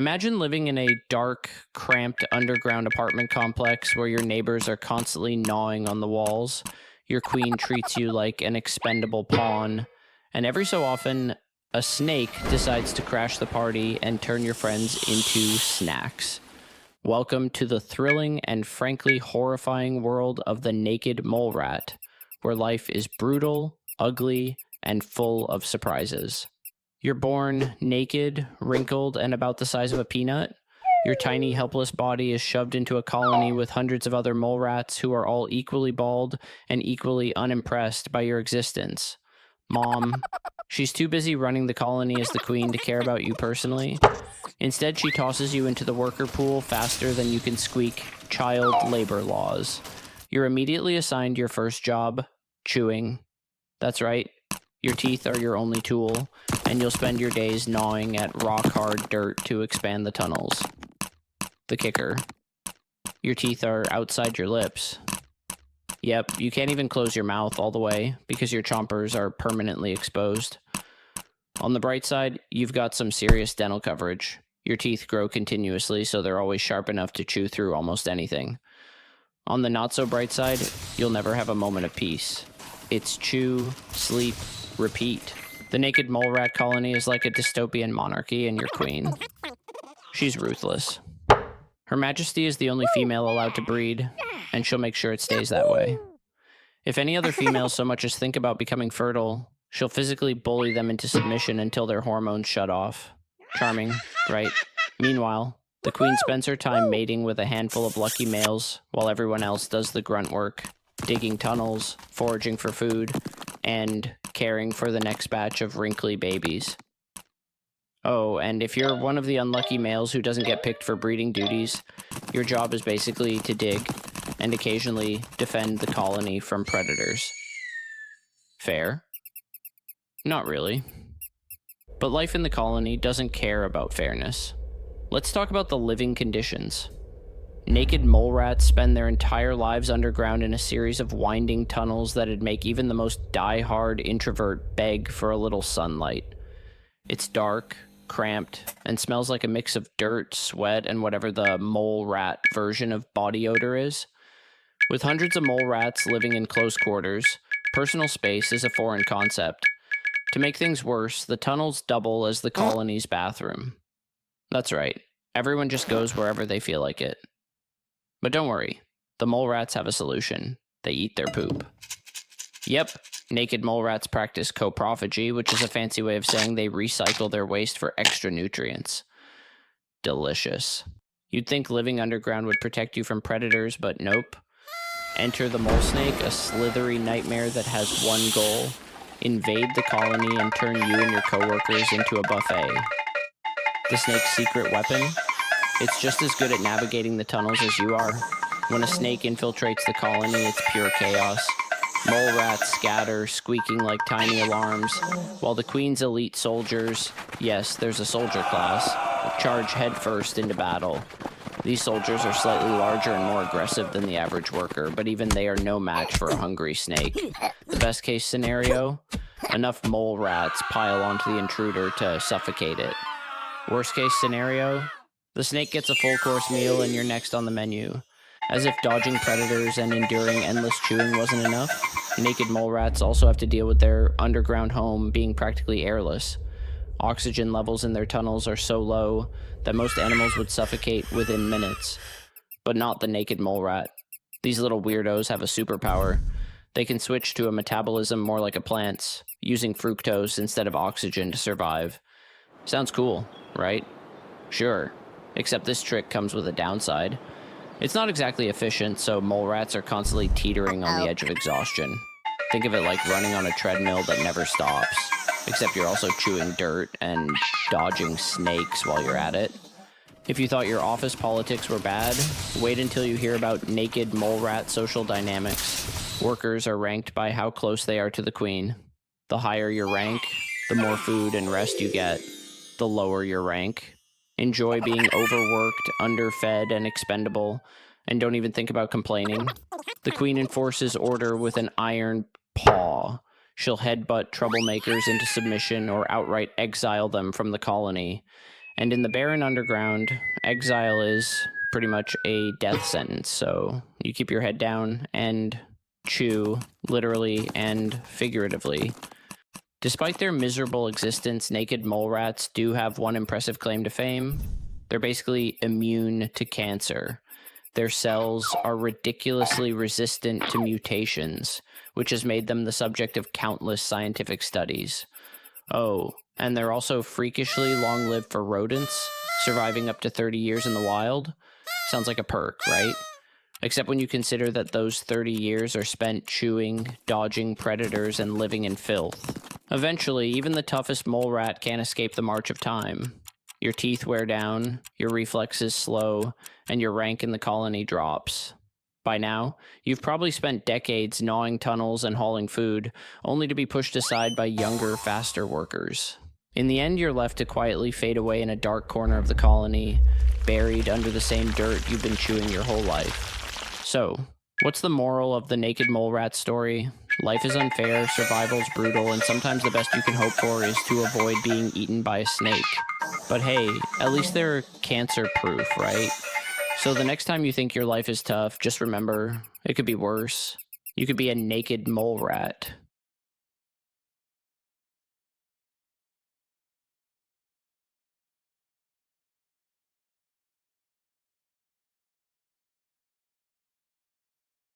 Imagine living in a dark, cramped underground apartment complex where your neighbors are constantly gnawing on the walls. Your queen treats you like an expendable pawn, and every so often, a snake decides to crash the party and turn your friends into snacks. Welcome to the thrilling and frankly horrifying world of the naked mole rat, where life is brutal, ugly, and full of surprises. You're born naked, wrinkled, and about the size of a peanut. Your tiny, helpless body is shoved into a colony with hundreds of other mole rats who are all equally bald and equally unimpressed by your existence. Mom, she's too busy running the colony as the queen to care about you personally. Instead, she tosses you into the worker pool faster than you can squeak child labor laws. You're immediately assigned your first job, chewing. That's right. Your teeth are your only tool, and you'll spend your days gnawing at rock-hard dirt to expand the tunnels. The kicker. Your teeth are outside your lips. Yep, you can't even close your mouth all the way because your chompers are permanently exposed. On the bright side, you've got some serious dental coverage. Your teeth grow continuously, so they're always sharp enough to chew through almost anything. On the not-so-bright side, you'll never have a moment of peace. It's chew, sleep, repeat. The naked mole rat colony is like a dystopian monarchy, and your queen. She's ruthless. Her Majesty is the only female allowed to breed, and she'll make sure it stays that way. If any other females so much as think about becoming fertile, she'll physically bully them into submission until their hormones shut off. Charming, right? Meanwhile, the queen spends her time mating with a handful of lucky males, while everyone else does the grunt work, digging tunnels, foraging for food, and caring for the next batch of wrinkly babies. Oh, and if you're one of the unlucky males who doesn't get picked for breeding duties, your job is basically to dig and occasionally defend the colony from predators. Fair? Not really. But life in the colony doesn't care about fairness. Let's talk about the living conditions. Naked mole rats spend their entire lives underground in a series of winding tunnels that'd make even the most die-hard introvert beg for a little sunlight. It's dark, cramped, and smells like a mix of dirt, sweat, and whatever the mole rat version of body odor is. With hundreds of mole rats living in close quarters, personal space is a foreign concept. To make things worse, the tunnels double as the colony's bathroom. That's right, everyone just goes wherever they feel like it. But don't worry, the mole rats have a solution. They eat their poop. Yep, naked mole rats practice coprophagy, which is a fancy way of saying they recycle their waste for extra nutrients. Delicious. You'd think living underground would protect you from predators, but nope. Enter the mole snake, a slithery nightmare that has one goal: invade the colony and turn you and your coworkers into a buffet. The snake's secret weapon? It's just as good at navigating the tunnels as you are. When a snake infiltrates the colony, it's pure chaos. Mole rats scatter, squeaking like tiny alarms, while the queen's elite soldiers, yes, there's a soldier class, charge headfirst into battle. These soldiers are slightly larger and more aggressive than the average worker, but even they are no match for a hungry snake. The best case scenario? Enough mole rats pile onto the intruder to suffocate it. Worst case scenario? The snake gets a full course meal and you're next on the menu. As if dodging predators and enduring endless chewing wasn't enough, naked mole rats also have to deal with their underground home being practically airless. Oxygen levels in their tunnels are so low that most animals would suffocate within minutes. But not the naked mole rat. These little weirdos have a superpower. They can switch to a metabolism more like a plant's, using fructose instead of oxygen to survive. Sounds cool, right? Sure. Except this trick comes with a downside. It's not exactly efficient, so mole rats are constantly teetering on the edge of exhaustion. Think of it like running on a treadmill that never stops, except you're also chewing dirt and dodging snakes while you're at it. If you thought your office politics were bad, wait until you hear about naked mole rat social dynamics. Workers are ranked by how close they are to the queen. The higher your rank, the more food and rest you get. The lower your rank, enjoy being overworked, underfed, and expendable, and don't even think about complaining. The queen enforces order with an iron paw. She'll headbutt troublemakers into submission or outright exile them from the colony. And in the barren underground, exile is pretty much a death sentence. So you keep your head down and chew, literally and figuratively. Despite their miserable existence, naked mole rats do have one impressive claim to fame. They're basically immune to cancer. Their cells are ridiculously resistant to mutations, which has made them the subject of countless scientific studies. Oh, and they're also freakishly long-lived for rodents, surviving up to 30 years in the wild. Sounds like a perk, right? Except when you consider that those 30 years are spent chewing, dodging predators, and living in filth. Eventually, even the toughest mole rat can't escape the march of time. Your teeth wear down, your reflexes slow, and your rank in the colony drops. By now, you've probably spent decades gnawing tunnels and hauling food, only to be pushed aside by younger, faster workers. In the end, you're left to quietly fade away in a dark corner of the colony, buried under the same dirt you've been chewing your whole life. So, what's the moral of the naked mole rat story? Life is unfair, survival's brutal, and sometimes the best you can hope for is to avoid being eaten by a snake. But hey, at least they're cancer-proof, right? So the next time you think your life is tough, just remember, it could be worse. You could be a naked mole rat.